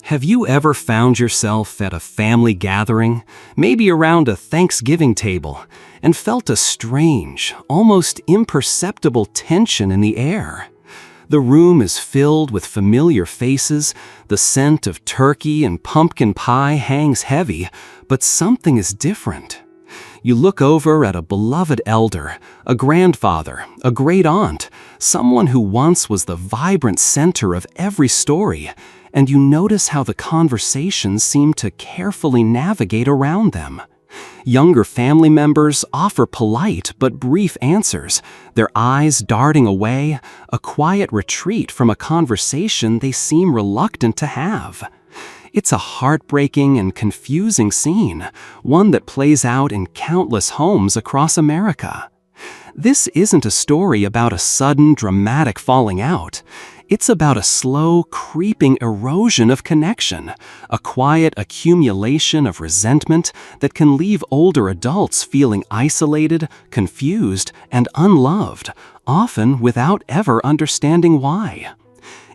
Have you ever found yourself at a family gathering, maybe around a Thanksgiving table, and felt a strange, almost imperceptible tension in the air? The room is filled with familiar faces, the scent of turkey and pumpkin pie hangs heavy, but something is different. You look over at a beloved elder, a grandfather, a great aunt, someone who once was the vibrant center of every story, and you notice how the conversations seem to carefully navigate around them. Younger family members offer polite but brief answers, their eyes darting away, a quiet retreat from a conversation they seem reluctant to have. It's a heartbreaking and confusing scene, one that plays out in countless homes across America. This isn't a story about a sudden, dramatic falling out. It's about a slow, creeping erosion of connection, a quiet accumulation of resentment that can leave older adults feeling isolated, confused, and unloved, often without ever understanding why.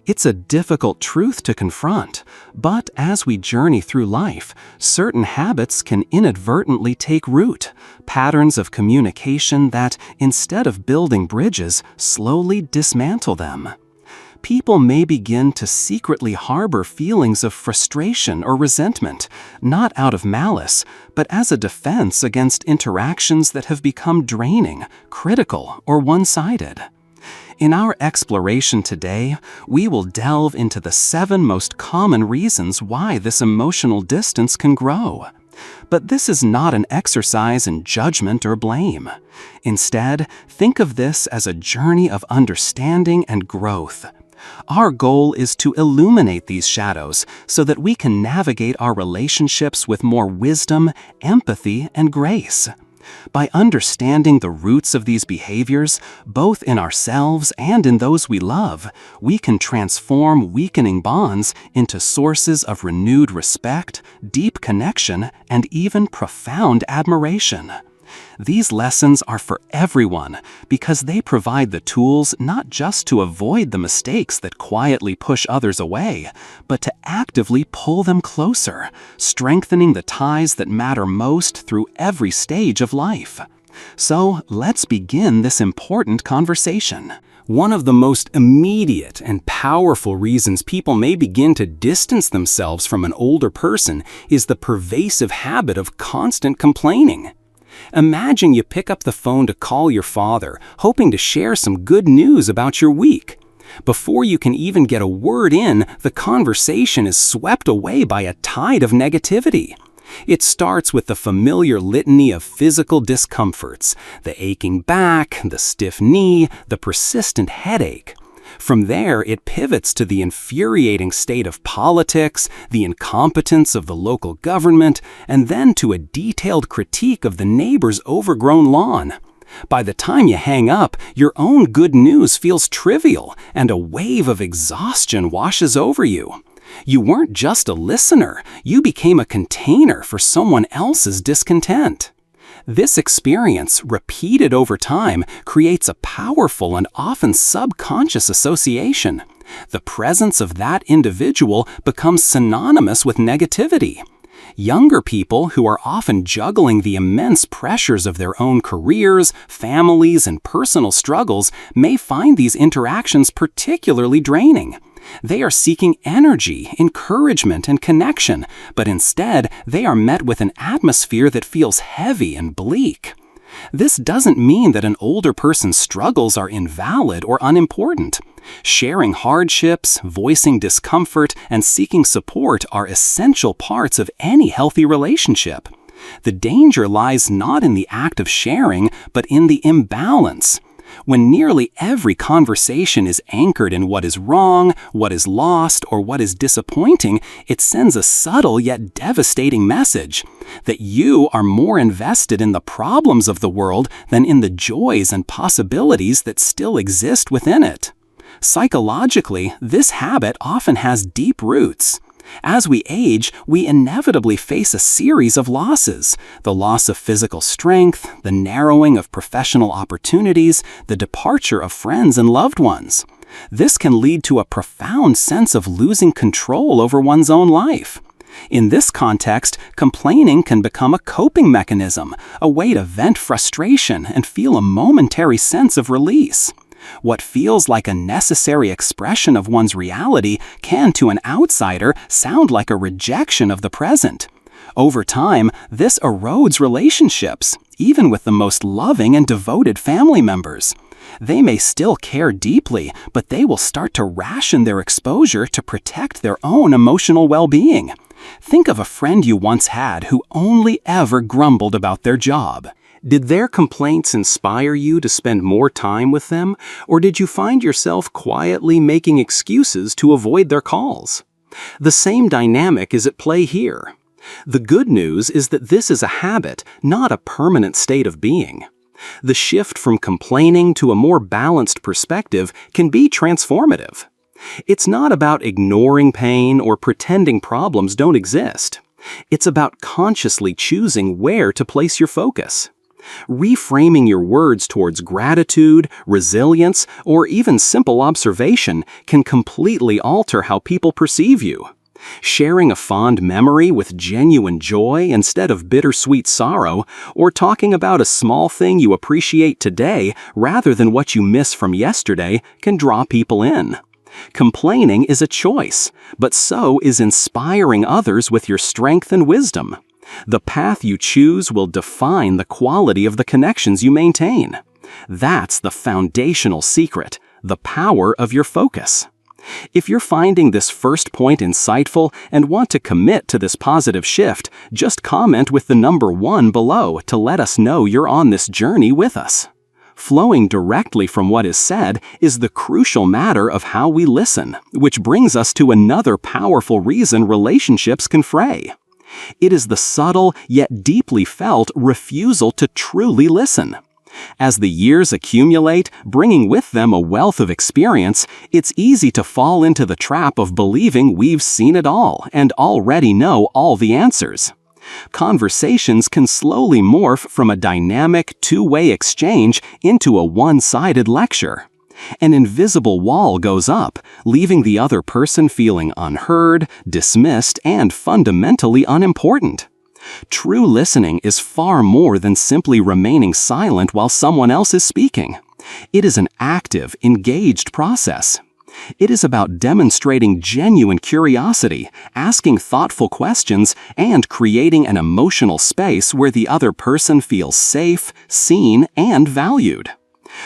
It's a difficult truth to confront, but as we journey through life, certain habits can inadvertently take root, patterns of communication that, instead of building bridges, slowly dismantle them. People may begin to secretly harbor feelings of frustration or resentment, not out of malice, but as a defense against interactions that have become draining, critical, or one-sided. In our exploration today, we will delve into the 7 most common reasons why this emotional distance can grow. But this is not an exercise in judgment or blame. Instead, think of this as a journey of understanding and growth. Our goal is to illuminate these shadows so that we can navigate our relationships with more wisdom, empathy, and grace. By understanding the roots of these behaviors, both in ourselves and in those we love, we can transform weakening bonds into sources of renewed respect, deep connection, and even profound admiration. These lessons are for everyone because they provide the tools not just to avoid the mistakes that quietly push others away, but to actively pull them closer, strengthening the ties that matter most through every stage of life. So, let's begin this important conversation. One of the most immediate and powerful reasons people may begin to distance themselves from an older person is the pervasive habit of constant complaining. Imagine you pick up the phone to call your father, hoping to share some good news about your week. Before you can even get a word in, the conversation is swept away by a tide of negativity. It starts with the familiar litany of physical discomforts, the aching back, the stiff knee, the persistent headache. From there, it pivots to the infuriating state of politics, the incompetence of the local government, and then to a detailed critique of the neighbor's overgrown lawn. By the time you hang up, your own good news feels trivial, and a wave of exhaustion washes over you. You weren't just a listener, you became a container for someone else's discontent. This experience, repeated over time, creates a powerful and often subconscious association. The presence of that individual becomes synonymous with negativity. Younger people, who are often juggling the immense pressures of their own careers, families, and personal struggles, may find these interactions particularly draining. They are seeking energy, encouragement, and connection, but instead they are met with an atmosphere that feels heavy and bleak. This doesn't mean that an older person's struggles are invalid or unimportant. Sharing hardships, voicing discomfort, and seeking support are essential parts of any healthy relationship. The danger lies not in the act of sharing, but in the imbalance. When nearly every conversation is anchored in what is wrong, what is lost, or what is disappointing, it sends a subtle yet devastating message that you are more invested in the problems of the world than in the joys and possibilities that still exist within it. Psychologically, this habit often has deep roots. As we age, we inevitably face a series of losses: the loss of physical strength, the narrowing of professional opportunities, the departure of friends and loved ones. This can lead to a profound sense of losing control over one's own life. In this context, complaining can become a coping mechanism, a way to vent frustration and feel a momentary sense of release. What feels like a necessary expression of one's reality can, to an outsider, sound like a rejection of the present. Over time, this erodes relationships, even with the most loving and devoted family members. They may still care deeply, but they will start to ration their exposure to protect their own emotional well-being. Think of a friend you once had who only ever grumbled about their job. Did their complaints inspire you to spend more time with them, or did you find yourself quietly making excuses to avoid their calls? The same dynamic is at play here. The good news is that this is a habit, not a permanent state of being. The shift from complaining to a more balanced perspective can be transformative. It's not about ignoring pain or pretending problems don't exist. It's about consciously choosing where to place your focus. Reframing your words towards gratitude, resilience, or even simple observation can completely alter how people perceive you. Sharing a fond memory with genuine joy instead of bittersweet sorrow, or talking about a small thing you appreciate today rather than what you miss from yesterday can draw people in. Complaining is a choice, but so is inspiring others with your strength and wisdom. The path you choose will define the quality of the connections you maintain. That's the foundational secret, the power of your focus. If you're finding this first point insightful and want to commit to this positive shift, just comment with the number 1 below to let us know you're on this journey with us. Flowing directly from what is said is the crucial matter of how we listen, which brings us to another powerful reason relationships can fray. It is the subtle yet deeply felt refusal to truly listen. As the years accumulate, bringing with them a wealth of experience, it's easy to fall into the trap of believing we've seen it all and already know all the answers. Conversations can slowly morph from a dynamic, two-way exchange into a one-sided lecture. An invisible wall goes up, leaving the other person feeling unheard, dismissed, and fundamentally unimportant. True listening is far more than simply remaining silent while someone else is speaking. It is an active, engaged process. It is about demonstrating genuine curiosity, asking thoughtful questions, and creating an emotional space where the other person feels safe, seen, and valued.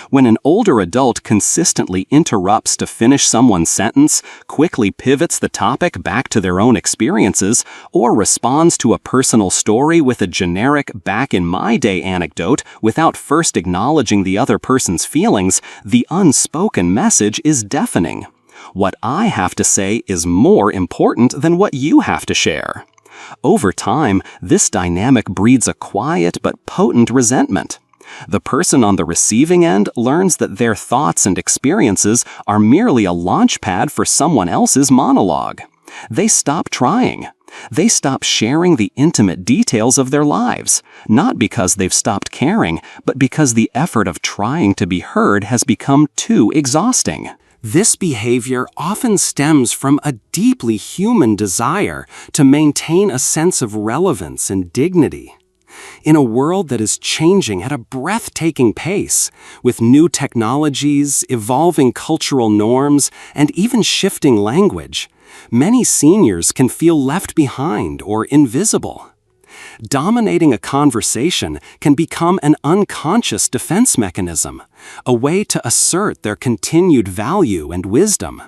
When an older adult consistently interrupts to finish someone's sentence, quickly pivots the topic back to their own experiences, or responds to a personal story with a generic back-in-my-day anecdote without first acknowledging the other person's feelings, the unspoken message is deafening. What I have to say is more important than what you have to share. Over time, this dynamic breeds a quiet but potent resentment. The person on the receiving end learns that their thoughts and experiences are merely a launchpad for someone else's monologue. They stop trying. They stop sharing the intimate details of their lives, not because they've stopped caring, but because the effort of trying to be heard has become too exhausting. This behavior often stems from a deeply human desire to maintain a sense of relevance and dignity. In a world that is changing at a breathtaking pace, with new technologies, evolving cultural norms, and even shifting language, many seniors can feel left behind or invisible. Dominating a conversation can become an unconscious defense mechanism, a way to assert their continued value and wisdom.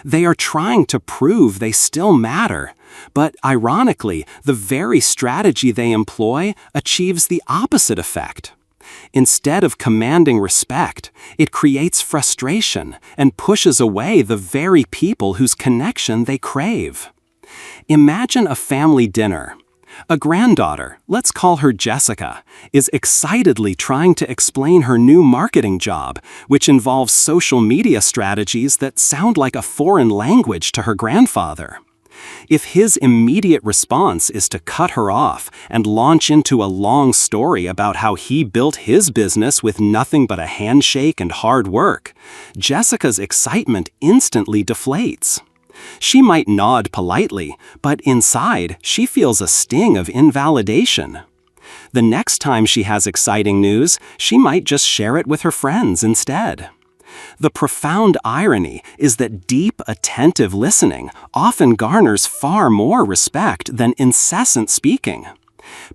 They are trying to prove they still matter, but ironically, the very strategy they employ achieves the opposite effect. Instead of commanding respect, it creates frustration and pushes away the very people whose connection they crave. Imagine a family dinner. A granddaughter, let's call her Jessica, is excitedly trying to explain her new marketing job, which involves social media strategies that sound like a foreign language to her grandfather. If his immediate response is to cut her off and launch into a long story about how he built his business with nothing but a handshake and hard work, Jessica's excitement instantly deflates. She might nod politely, but inside she feels a sting of invalidation. The next time she has exciting news, she might just share it with her friends instead. The profound irony is that deep, attentive listening often garners far more respect than incessant speaking.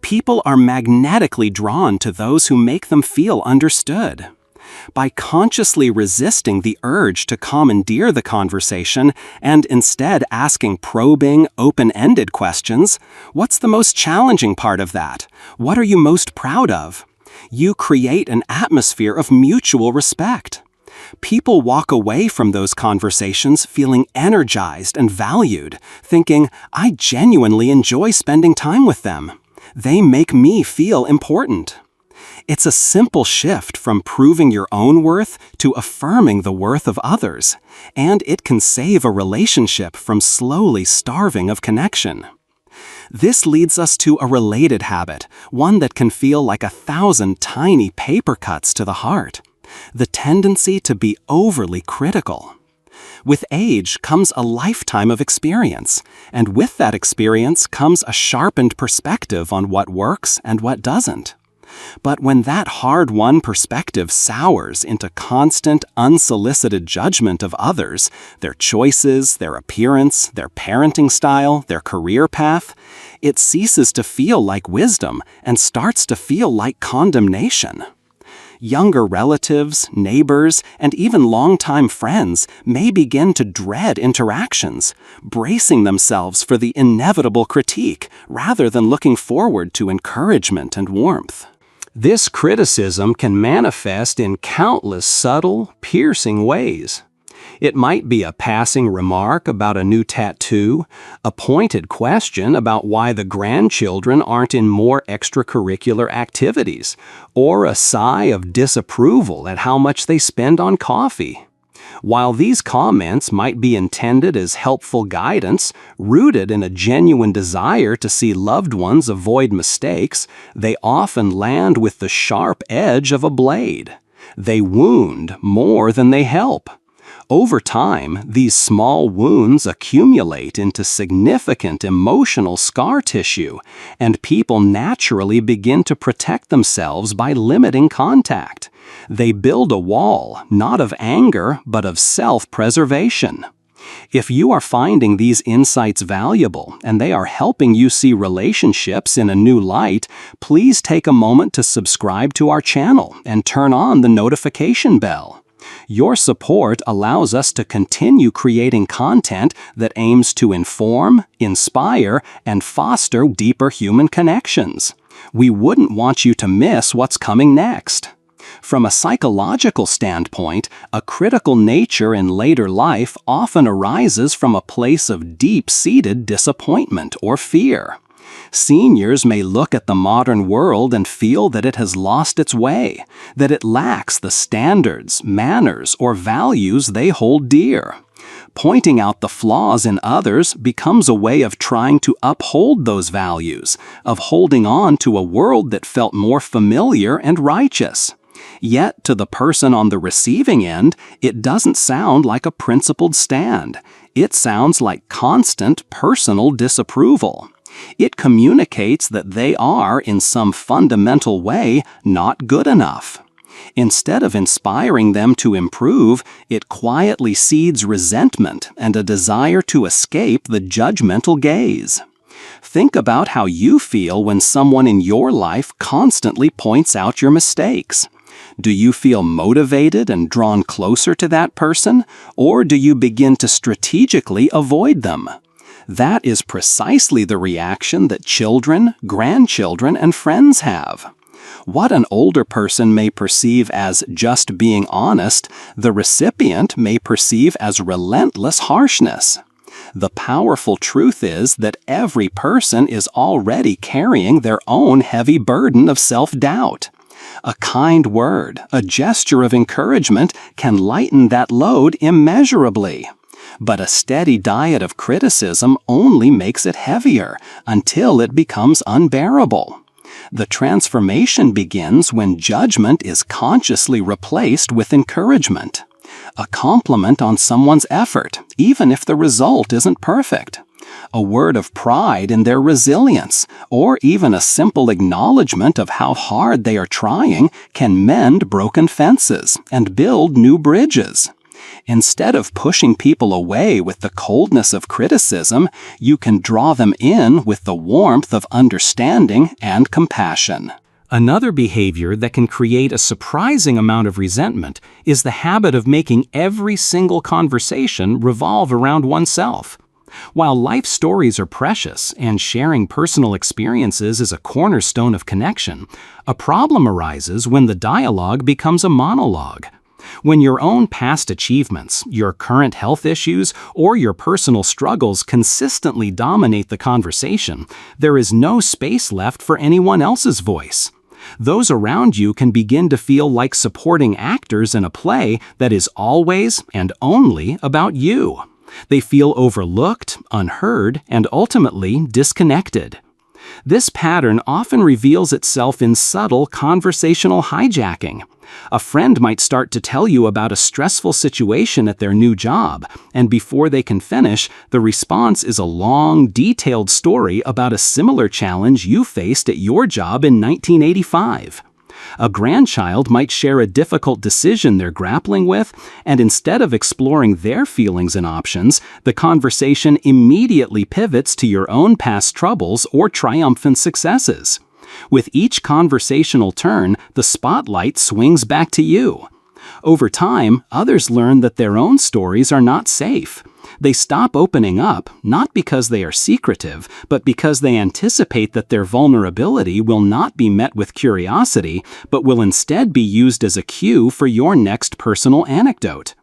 People are magnetically drawn to those who make them feel understood. By consciously resisting the urge to commandeer the conversation and instead asking probing, open-ended questions, what's the most challenging part of that? What are you most proud of? You create an atmosphere of mutual respect. People walk away from those conversations feeling energized and valued, thinking, I genuinely enjoy spending time with them. They make me feel important. It's a simple shift from proving your own worth to affirming the worth of others, and it can save a relationship from slowly starving of connection. This leads us to a related habit, one that can feel like 1,000 tiny paper cuts to the heart: the tendency to be overly critical. With age comes a lifetime of experience, and with that experience comes a sharpened perspective on what works and what doesn't. But when that hard-won perspective sours into constant, unsolicited judgment of others, their choices, their appearance, their parenting style, their career path, it ceases to feel like wisdom and starts to feel like condemnation. Younger relatives, neighbors, and even longtime friends may begin to dread interactions, bracing themselves for the inevitable critique rather than looking forward to encouragement and warmth. This criticism can manifest in countless subtle, piercing ways. It might be a passing remark about a new tattoo, a pointed question about why the grandchildren aren't in more extracurricular activities, or a sigh of disapproval at how much they spend on coffee. While these comments might be intended as helpful guidance, rooted in a genuine desire to see loved ones avoid mistakes, they often land with the sharp edge of a blade. They wound more than they help. Over time, these small wounds accumulate into significant emotional scar tissue, and people naturally begin to protect themselves by limiting contact. They build a wall, not of anger, but of self-preservation. If you are finding these insights valuable and they are helping you see relationships in a new light, please take a moment to subscribe to our channel and turn on the notification bell. Your support allows us to continue creating content that aims to inform, inspire, and foster deeper human connections. We wouldn't want you to miss what's coming next. From a psychological standpoint, a critical nature in later life often arises from a place of deep-seated disappointment or fear. Seniors may look at the modern world and feel that it has lost its way, that it lacks the standards, manners, or values they hold dear. Pointing out the flaws in others becomes a way of trying to uphold those values, of holding on to a world that felt more familiar and righteous. Yet, to the person on the receiving end, it doesn't sound like a principled stand. It sounds like constant personal disapproval. It communicates that they are, in some fundamental way, not good enough. Instead of inspiring them to improve, it quietly seeds resentment and a desire to escape the judgmental gaze. Think about how you feel when someone in your life constantly points out your mistakes. Do you feel motivated and drawn closer to that person, or do you begin to strategically avoid them? That is precisely the reaction that children, grandchildren, and friends have. What an older person may perceive as just being honest, the recipient may perceive as relentless harshness. The powerful truth is that every person is already carrying their own heavy burden of self-doubt. A kind word, a gesture of encouragement can lighten that load immeasurably. But a steady diet of criticism only makes it heavier until it becomes unbearable. The transformation begins when judgment is consciously replaced with encouragement. A compliment on someone's effort, even if the result isn't perfect. A word of pride in their resilience, or even a simple acknowledgement of how hard they are trying can mend broken fences and build new bridges. Instead of pushing people away with the coldness of criticism, you can draw them in with the warmth of understanding and compassion. Another behavior that can create a surprising amount of resentment is the habit of making every single conversation revolve around oneself. While life stories are precious and sharing personal experiences is a cornerstone of connection, a problem arises when the dialogue becomes a monologue. When your own past achievements, your current health issues, or your personal struggles consistently dominate the conversation, there is no space left for anyone else's voice. Those around you can begin to feel like supporting actors in a play that is always and only about you. They feel overlooked, unheard, and ultimately disconnected. This pattern often reveals itself in subtle conversational hijacking. A friend might start to tell you about a stressful situation at their new job, and before they can finish, the response is a long, detailed story about a similar challenge you faced at your job in 1985. A grandchild might share a difficult decision they're grappling with, and instead of exploring their feelings and options, the conversation immediately pivots to your own past troubles or triumphant successes. With each conversational turn, the spotlight swings back to you. Over time, others learn that their own stories are not safe. They stop opening up, not because they are secretive, but because they anticipate that their vulnerability will not be met with curiosity, but will instead be used as a cue for your next personal anecdote.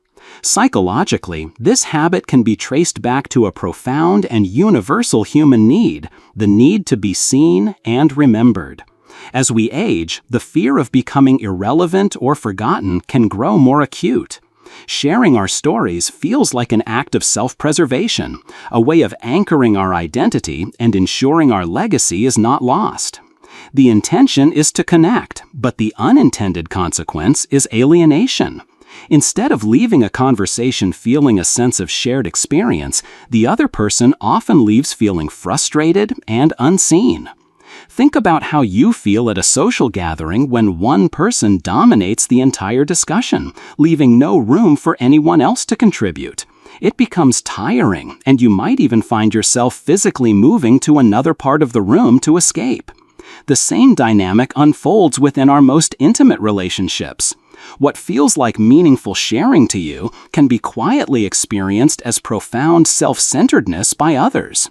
Psychologically, this habit can be traced back to a profound and universal human need, the need to be seen and remembered. As we age, the fear of becoming irrelevant or forgotten can grow more acute. Sharing our stories feels like an act of self-preservation, a way of anchoring our identity and ensuring our legacy is not lost. The intention is to connect, but the unintended consequence is alienation. Instead of leaving a conversation feeling a sense of shared experience, the other person often leaves feeling frustrated and unseen. Think about how you feel at a social gathering when one person dominates the entire discussion, leaving no room for anyone else to contribute. It becomes tiring, and you might even find yourself physically moving to another part of the room to escape. The same dynamic unfolds within our most intimate relationships. What feels like meaningful sharing to you can be quietly experienced as profound self-centeredness by others.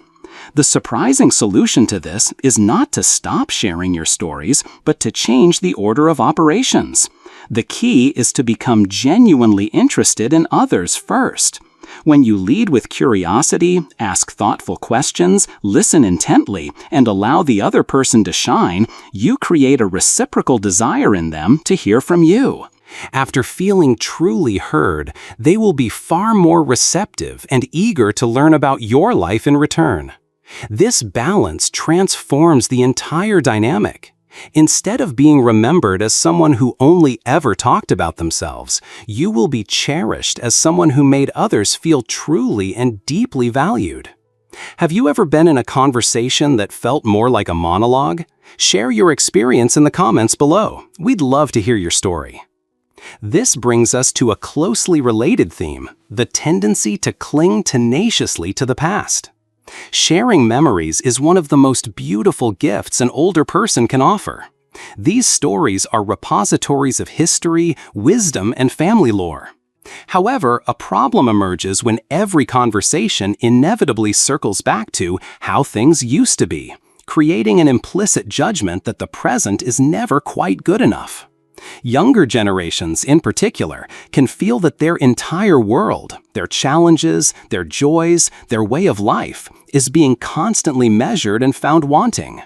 The surprising solution to this is not to stop sharing your stories, but to change the order of operations. The key is to become genuinely interested in others first. When you lead with curiosity, ask thoughtful questions, listen intently, and allow the other person to shine, you create a reciprocal desire in them to hear from you. After feeling truly heard, they will be far more receptive and eager to learn about your life in return. This balance transforms the entire dynamic. Instead of being remembered as someone who only ever talked about themselves, you will be cherished as someone who made others feel truly and deeply valued. Have you ever been in a conversation that felt more like a monologue? Share your experience in the comments below. We'd love to hear your story. This brings us to a closely related theme, the tendency to cling tenaciously to the past. Sharing memories is one of the most beautiful gifts an older person can offer. These stories are repositories of history, wisdom, and family lore. However, a problem emerges when every conversation inevitably circles back to how things used to be, creating an implicit judgment that the present is never quite good enough. Younger generations, in particular, can feel that their entire world, their challenges, their joys, their way of life, is being constantly measured and found wanting.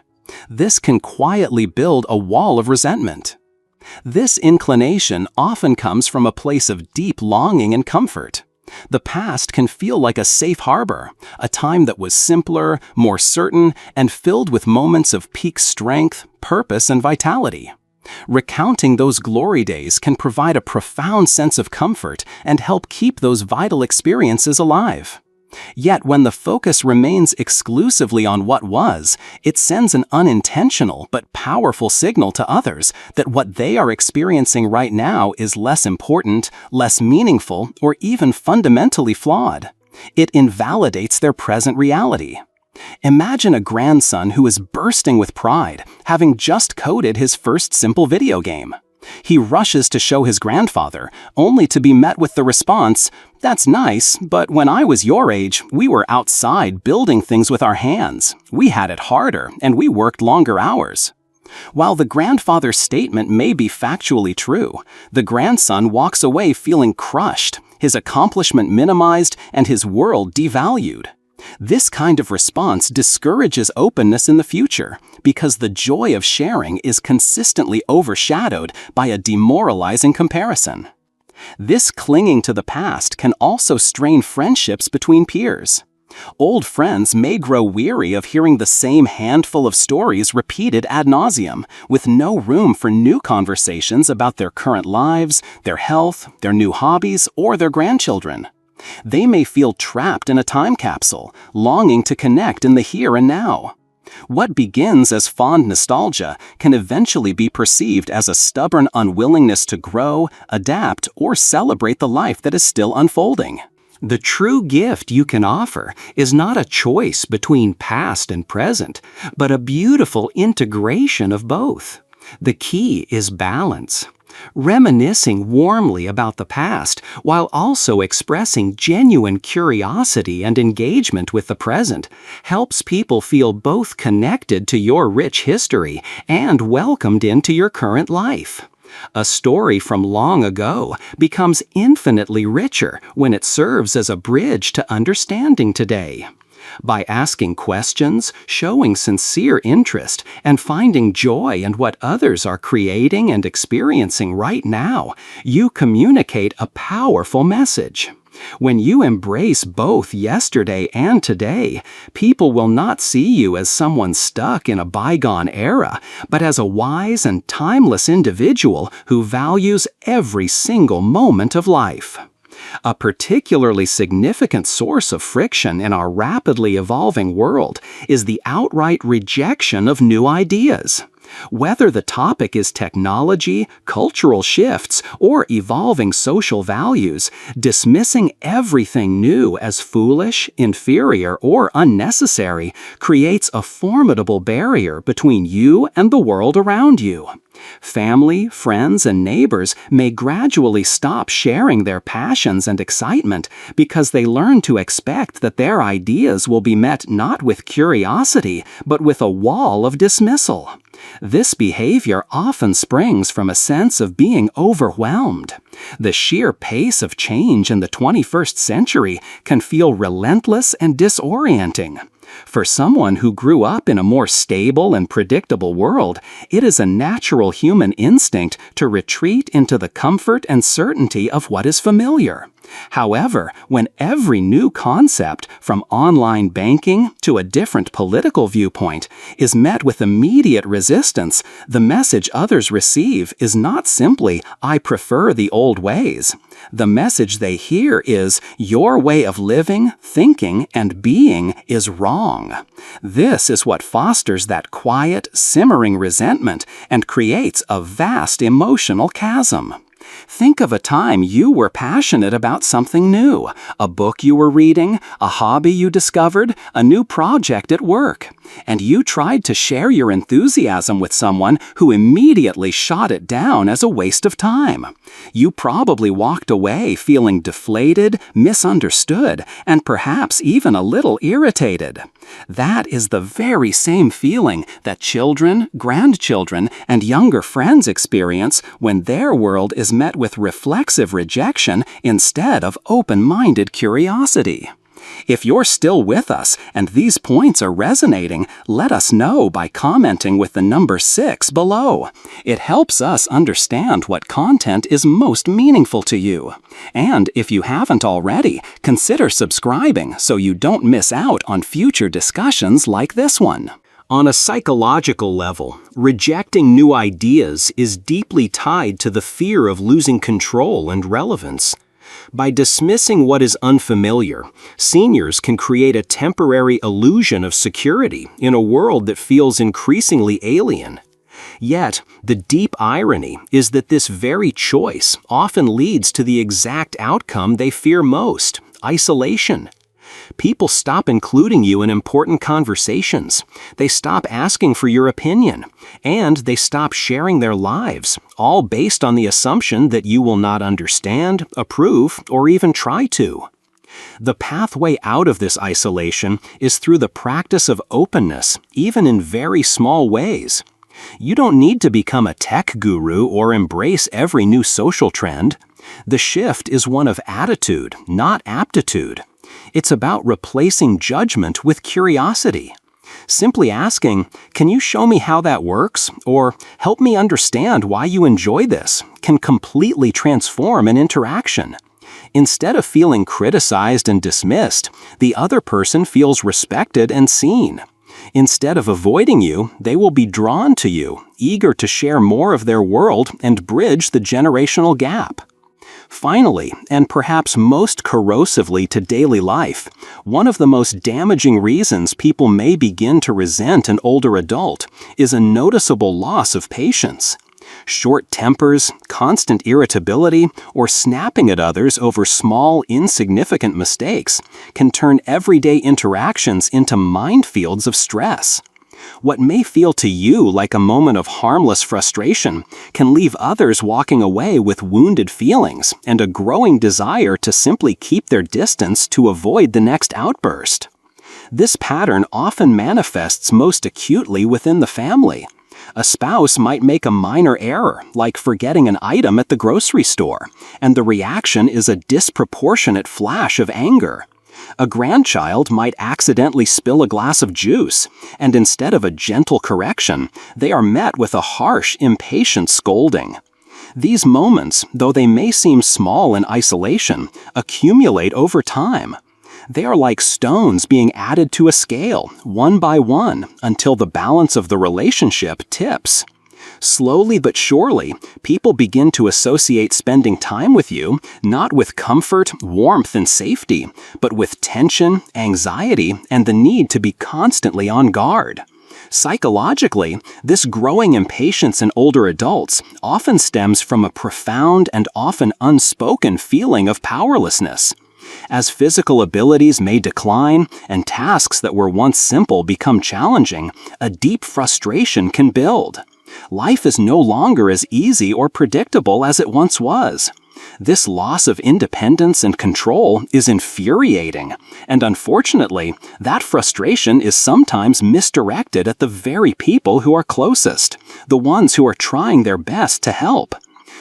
This can quietly build a wall of resentment. This inclination often comes from a place of deep longing and comfort. The past can feel like a safe harbor, a time that was simpler, more certain, and filled with moments of peak strength, purpose, and vitality. Recounting those glory days can provide a profound sense of comfort and help keep those vital experiences alive. Yet when the focus remains exclusively on what was, it sends an unintentional but powerful signal to others that what they are experiencing right now is less important, less meaningful, or even fundamentally flawed. It invalidates their present reality. Imagine a grandson who is bursting with pride, having just coded his first simple video game. He rushes to show his grandfather, only to be met with the response, "That's nice, but when I was your age, we were outside building things with our hands. We had it harder, and we worked longer hours." While the grandfather's statement may be factually true, the grandson walks away feeling crushed, his accomplishment minimized, and his world devalued. This kind of response discourages openness in the future because the joy of sharing is consistently overshadowed by a demoralizing comparison. This clinging to the past can also strain friendships between peers. Old friends may grow weary of hearing the same handful of stories repeated ad nauseum, with no room for new conversations about their current lives, their health, their new hobbies, or their grandchildren. They may feel trapped in a time capsule, longing to connect in the here and now. What begins as fond nostalgia can eventually be perceived as a stubborn unwillingness to grow, adapt, or celebrate the life that is still unfolding. The true gift you can offer is not a choice between past and present, but a beautiful integration of both. The key is balance. Reminiscing warmly about the past while also expressing genuine curiosity and engagement with the present helps people feel both connected to your rich history and welcomed into your current life. A story from long ago becomes infinitely richer when it serves as a bridge to understanding today. By asking questions, showing sincere interest, and finding joy in what others are creating and experiencing right now, you communicate a powerful message. When you embrace both yesterday and today, people will not see you as someone stuck in a bygone era, but as a wise and timeless individual who values every single moment of life. A particularly significant source of friction in our rapidly evolving world is the outright rejection of new ideas. Whether the topic is technology, cultural shifts, or evolving social values, dismissing everything new as foolish, inferior, or unnecessary creates a formidable barrier between you and the world around you. Family, friends, and neighbors may gradually stop sharing their passions and excitement because they learn to expect that their ideas will be met not with curiosity, but with a wall of dismissal. This behavior often springs from a sense of being overwhelmed. The sheer pace of change in the 21st century can feel relentless and disorienting. For someone who grew up in a more stable and predictable world, it is a natural human instinct to retreat into the comfort and certainty of what is familiar. However, when every new concept, from online banking to a different political viewpoint, is met with immediate resistance, the message others receive is not simply, "I prefer the old ways." The message they hear is, "Your way of living, thinking, and being is wrong." This is what fosters that quiet, simmering resentment and creates a vast emotional chasm. Think of a time you were passionate about something new, a book you were reading, a hobby you discovered, a new project at work, and you tried to share your enthusiasm with someone who immediately shot it down as a waste of time. You probably walked away feeling deflated, misunderstood, and perhaps even a little irritated. That is the very same feeling that children, grandchildren, and younger friends experience when their world is met with reflexive rejection instead of open-minded curiosity. If you're still with us and these points are resonating, let us know by commenting with the number 6 below. It helps us understand what content is most meaningful to you. And if you haven't already, consider subscribing so you don't miss out on future discussions like this one. On a psychological level, rejecting new ideas is deeply tied to the fear of losing control and relevance. By dismissing what is unfamiliar, seniors can create a temporary illusion of security in a world that feels increasingly alien. Yet, the deep irony is that this very choice often leads to the exact outcome they fear most: isolation. People stop including you in important conversations. They stop asking for your opinion. And they stop sharing their lives, all based on the assumption that you will not understand, approve, or even try to. The pathway out of this isolation is through the practice of openness, even in very small ways. You don't need to become a tech guru or embrace every new social trend. The shift is one of attitude, not aptitude. It's about replacing judgment with curiosity. Simply asking, "Can you show me how that works?" or "Help me understand why you enjoy this," can completely transform an interaction. Instead of feeling criticized and dismissed, the other person feels respected and seen. Instead of avoiding you, they will be drawn to you, eager to share more of their world and bridge the generational gap. Finally, and perhaps most corrosively to daily life, one of the most damaging reasons people may begin to resent an older adult is a noticeable loss of patience. Short tempers, constant irritability, or snapping at others over small, insignificant mistakes can turn everyday interactions into minefields of stress. What may feel to you like a moment of harmless frustration can leave others walking away with wounded feelings and a growing desire to simply keep their distance to avoid the next outburst. This pattern often manifests most acutely within the family. A spouse might make a minor error, like forgetting an item at the grocery store, and the reaction is a disproportionate flash of anger. A grandchild might accidentally spill a glass of juice, and instead of a gentle correction, they are met with a harsh, impatient scolding. These moments, though they may seem small in isolation, accumulate over time. They are like stones being added to a scale, one by one, until the balance of the relationship tips. Slowly but surely, people begin to associate spending time with you not with comfort, warmth, and safety, but with tension, anxiety, and the need to be constantly on guard. Psychologically, this growing impatience in older adults often stems from a profound and often unspoken feeling of powerlessness. As physical abilities may decline and tasks that were once simple become challenging, a deep frustration can build. Life is no longer as easy or predictable as it once was. This loss of independence and control is infuriating, and unfortunately, that frustration is sometimes misdirected at the very people who are closest, the ones who are trying their best to help.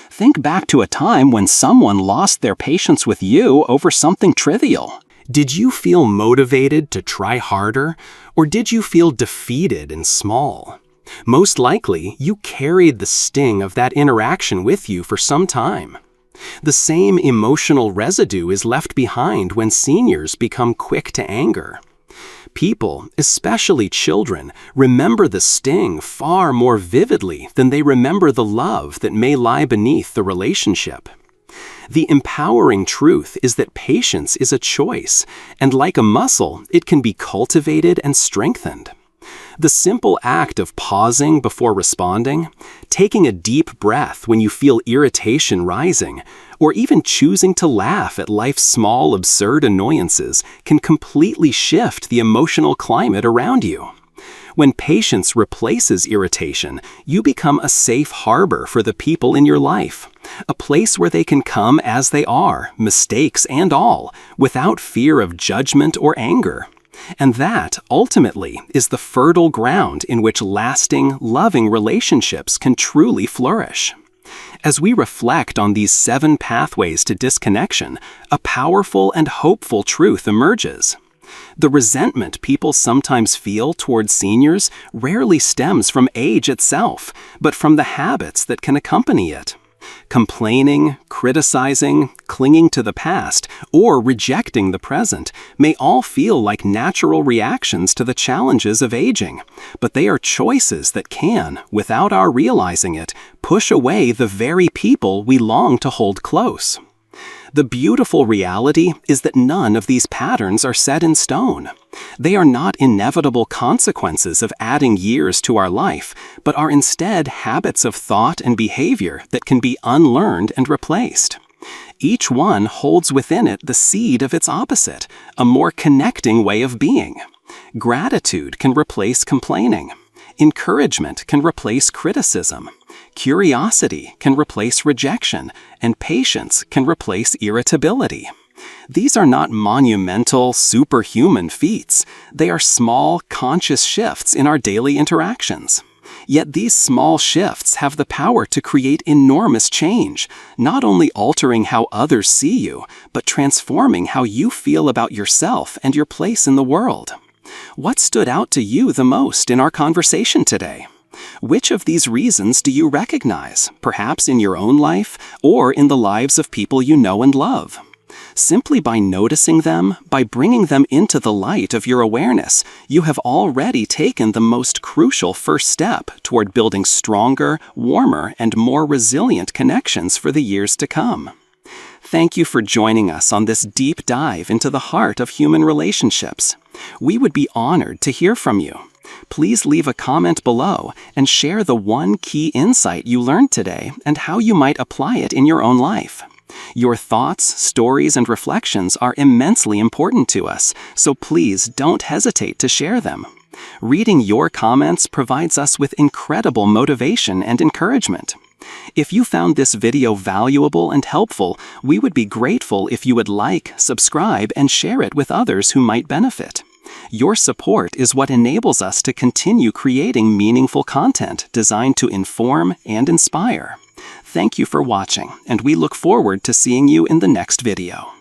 Think back to a time when someone lost their patience with you over something trivial. Did you feel motivated to try harder, or did you feel defeated and small? Most likely, you carried the sting of that interaction with you for some time. The same emotional residue is left behind when seniors become quick to anger. People, especially children, remember the sting far more vividly than they remember the love that may lie beneath the relationship. The empowering truth is that patience is a choice, and like a muscle, it can be cultivated and strengthened. The simple act of pausing before responding, taking a deep breath when you feel irritation rising, or even choosing to laugh at life's small, absurd annoyances can completely shift the emotional climate around you. When patience replaces irritation, you become a safe harbor for the people in your life, a place where they can come as they are, mistakes and all, without fear of judgment or anger. And that, ultimately, is the fertile ground in which lasting, loving relationships can truly flourish. As we reflect on these 7 pathways to disconnection, a powerful and hopeful truth emerges. The resentment people sometimes feel towards seniors rarely stems from age itself, but from the habits that can accompany it. Complaining, criticizing, clinging to the past, or rejecting the present may all feel like natural reactions to the challenges of aging, but they are choices that can, without our realizing it, push away the very people we long to hold close. The beautiful reality is that none of these patterns are set in stone. They are not inevitable consequences of adding years to our life, but are instead habits of thought and behavior that can be unlearned and replaced. Each one holds within it the seed of its opposite, a more connecting way of being. Gratitude can replace complaining. Encouragement can replace criticism. Curiosity can replace rejection, and patience can replace irritability. These are not monumental, superhuman feats. They are small, conscious shifts in our daily interactions. Yet these small shifts have the power to create enormous change, not only altering how others see you, but transforming how you feel about yourself and your place in the world. What stood out to you the most in our conversation today? Which of these reasons do you recognize, perhaps in your own life or in the lives of people you know and love? Simply by noticing them, by bringing them into the light of your awareness, you have already taken the most crucial first step toward building stronger, warmer, and more resilient connections for the years to come. Thank you for joining us on this deep dive into the heart of human relationships. We would be honored to hear from you. Please leave a comment below and share the one key insight you learned today and how you might apply it in your own life. Your thoughts, stories, and reflections are immensely important to us, so please don't hesitate to share them. Reading your comments provides us with incredible motivation and encouragement. If you found this video valuable and helpful, we would be grateful if you would like, subscribe, and share it with others who might benefit. Your support is what enables us to continue creating meaningful content designed to inform and inspire. Thank you for watching, and we look forward to seeing you in the next video.